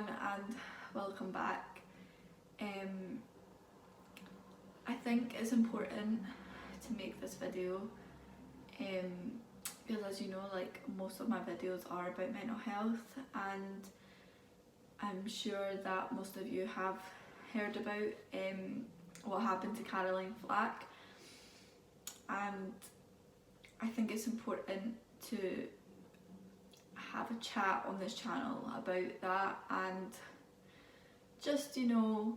and welcome back. I think it's important to make this video because, as you know, like most of my videos are about mental health, and I'm sure that most of you have heard about what happened to Caroline Flack, and I think it's important to have a chat on this channel about that, and just, you know,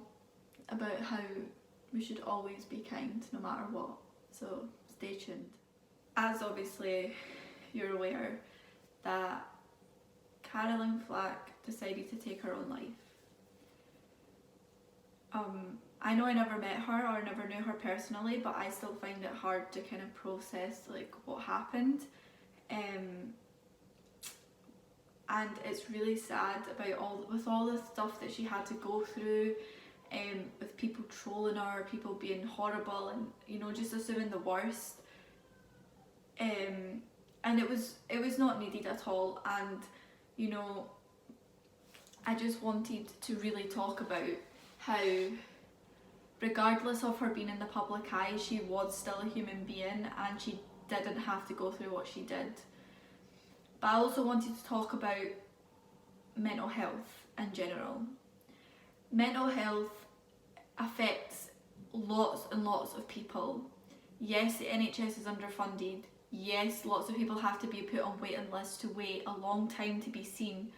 about how we should always be kind no matter what. So stay tuned. As obviously you're aware that Caroline Flack decided to take her own life. I know I never met her or never knew her personally, but I still find it hard to kind of process like what happened. And it's really sad about all the stuff that she had to go through, with people trolling her, people being horrible, and, you know, just assuming the worst. And it was not needed at all. And, you know, I just wanted to really talk about how, regardless of her being in the public eye, she was still a human being and she didn't have to go through what she did. But I also wanted to talk about mental health in general. Mental health affects lots and lots of people. Yes, the NHS is underfunded. Yes, lots of people have to be put on waiting lists to wait a long time to be seen.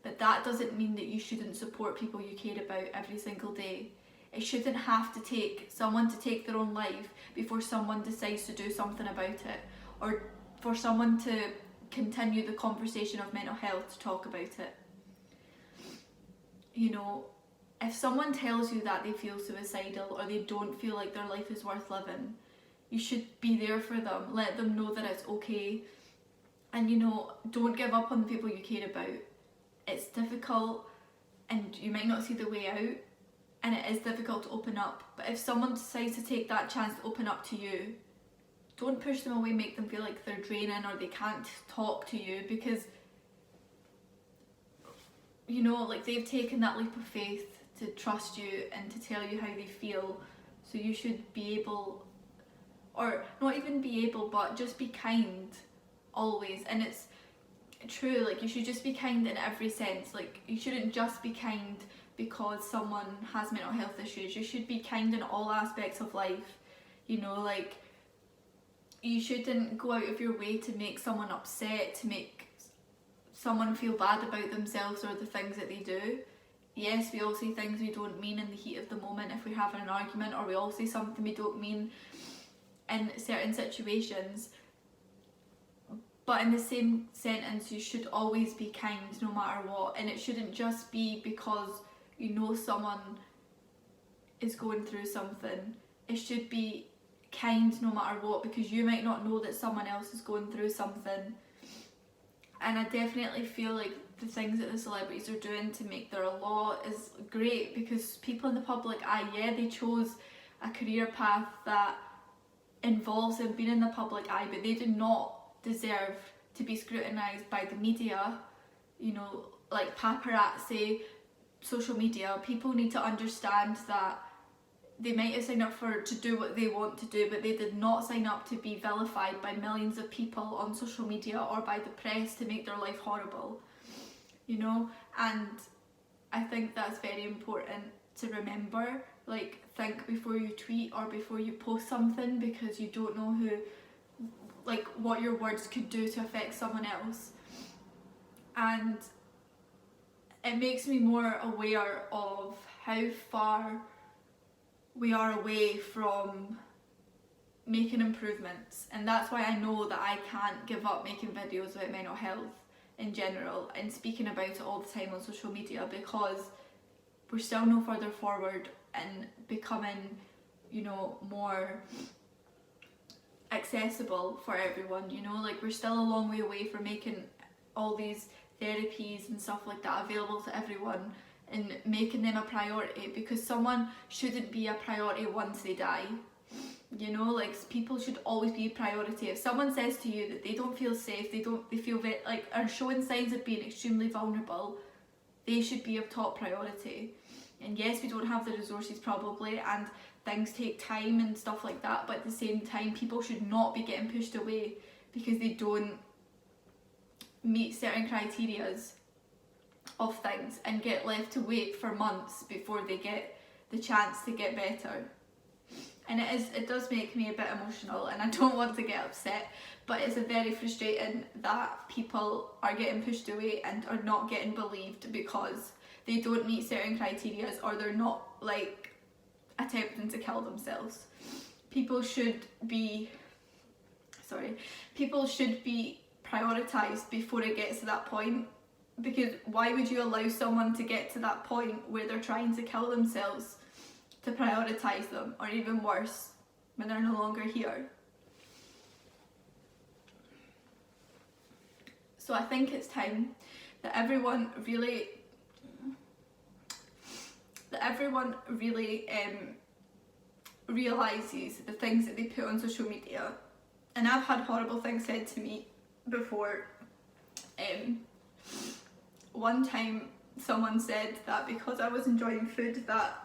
But that doesn't mean that you shouldn't support people you care about every single day. It shouldn't have to take someone to take their own life before someone decides to do something about it, or for someone to continue the conversation of mental health to talk about it. You know, if someone tells you that they feel suicidal or they don't feel like their life is worth living, you should be there for them. Let them know that it's okay. And, you know, don't give up on the people you care about. It's difficult and you might not see the way out, and it is difficult to open up. But if someone decides to take that chance to open up to you, don't push them away, make them feel like they're draining or they can't talk to you, because, you know, like, they've taken that leap of faith to trust you and to tell you how they feel. So you should be able, or not even be able, but just be kind always. And it's true, like, you should just be kind in every sense. Like, you shouldn't just be kind because someone has mental health issues. You should be kind in all aspects of life. You know, like, you shouldn't go out of your way to make someone upset, to make someone feel bad about themselves or the things that they do. Yes, we all say things we don't mean in the heat of the moment if we're having an argument, or we all say something we don't mean in certain situations. But in the same sentence, you should always be kind no matter what. And it shouldn't just be because you know someone is going through something. It should be kind no matter what, because you might not know that someone else is going through something. And I definitely feel like the things that the celebrities are doing to make their law is great, because people in the public eye, yeah, they chose a career path that involves them being in the public eye, but they do not deserve to be scrutinised by the media, you know, like paparazzi, social media. People need to understand that they might have signed up to do what they want to do, but they did not sign up to be vilified by millions of people on social media or by the press to make their life horrible, you know. And I think that's very important to remember. Like, think before you tweet or before you post something, because you don't know who, like, what your words could do to affect someone else. And it makes me more aware of how far we are away from making improvements. And that's why I know that I can't give up making videos about mental health in general and speaking about it all the time on social media, because we're still no further forward in becoming, you know, more accessible for everyone. You know, like, we're still a long way away from making all these therapies and stuff like that available to everyone and making them a priority, because someone shouldn't be a priority once they die. You know, like, people should always be a priority. If someone says to you that they don't feel safe, they feel very, like, are showing signs of being extremely vulnerable, they should be of top priority. And yes, we don't have the resources probably, and things take time and stuff like that, but at the same time, people should not be getting pushed away because they don't meet certain criterias of things and get left to wait for months before they get the chance to get better. And it does make me a bit emotional, and I don't want to get upset, but it's a very frustrating that people are getting pushed away and are not getting believed because they don't meet certain criteria, or they're not like attempting to kill themselves. People should be prioritized before it gets to that point, because why would you allow someone to get to that point where they're trying to kill themselves to prioritize them, or even worse, when they're no longer here? So I think it's time that everyone really realizes the things that they put on social media. And I've had horrible things said to me before. One time someone said that because I was enjoying food that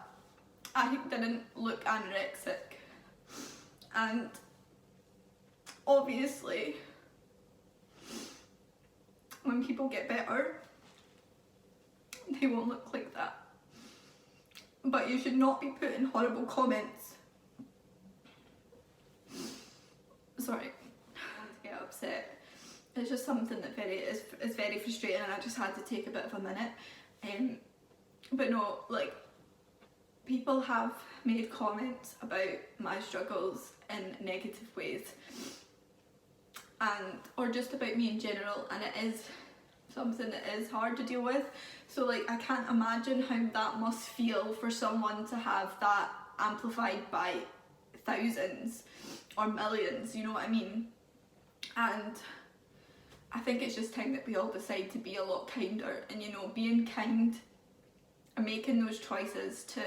I didn't look anorexic, and obviously when people get better they won't look like that. But you should not be putting horrible comments. Sorry, I want to get upset. It's just something that is very frustrating, and I just had to take a bit of a minute. But no, like, people have made comments about my struggles in negative ways, or just about me in general, and it is something that is hard to deal with. So like, I can't imagine how that must feel for someone to have that amplified by thousands or millions, you know what I mean? And I think it's just time that we all decide to be a lot kinder, and, you know, being kind and making those choices to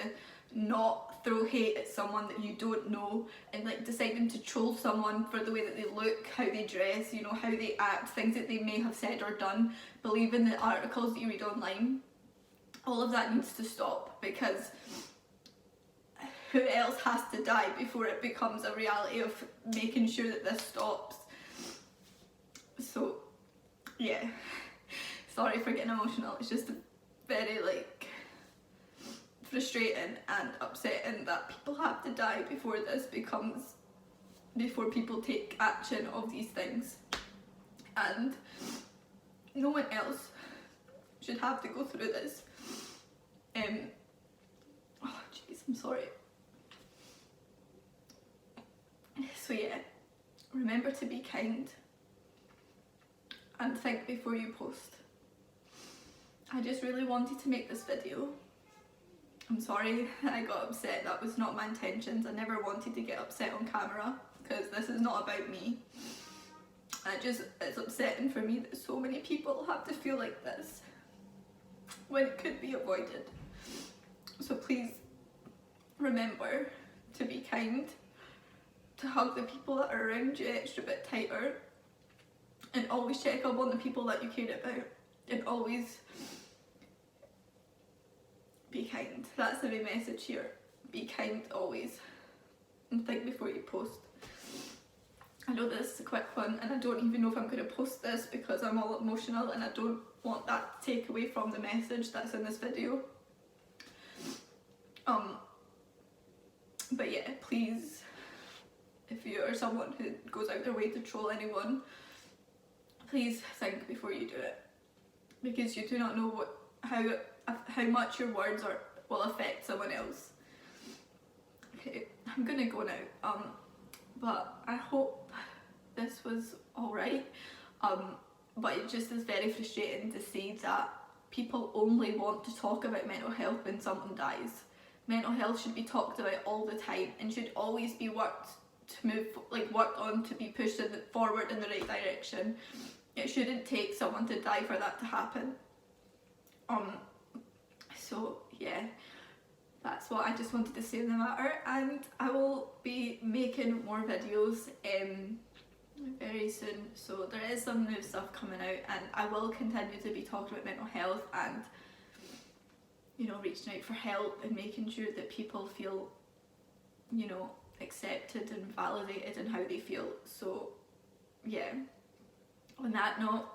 not throw hate at someone that you don't know, and like deciding to troll someone for the way that they look, how they dress, you know, how they act, things that they may have said or done, believing the articles that you read online. All of that needs to stop, because who else has to die before it becomes a reality of making sure that this stops? So yeah, sorry for getting emotional. It's just very like frustrating and upsetting that people have to die before people take action of these things, and no one else should have to go through this. Oh jeez, I'm sorry. So yeah, remember to be kind and think before you post. I just really wanted to make this video. I'm sorry I got upset. That was not my intentions. I never wanted to get upset on camera, because this is not about me. It's upsetting for me that so many people have to feel like this when it could be avoided. So please remember to be kind, to hug the people that are around you extra bit tighter, and always check up on the people that you care about, and always be kind. That's the main message here. Be kind always, and think before you post. I know this is a quick one, and I don't even know if I'm going to post this because I'm all emotional, and I don't want that to take away from the message that's in this video. But yeah, please, if you are someone who goes out their way to troll anyone, please think before you do it, because you do not know how much your words will affect someone else. Okay, I'm gonna go now. But I hope this was alright. But it just is very frustrating to see that people only want to talk about mental health when someone dies. Mental health should be talked about all the time, and should always be worked on to be pushed forward in the right direction. It shouldn't take someone to die for that to happen. So yeah, that's what I just wanted to say on the matter, and I will be making more videos very soon. So there is some new stuff coming out, and I will continue to be talking about mental health and you know, reaching out for help and making sure that people feel, you know, accepted and validated in how they feel. So yeah, on that note,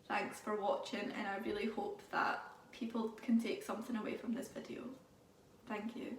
thanks for watching, and I really hope that people can take something away from this video. Thank you.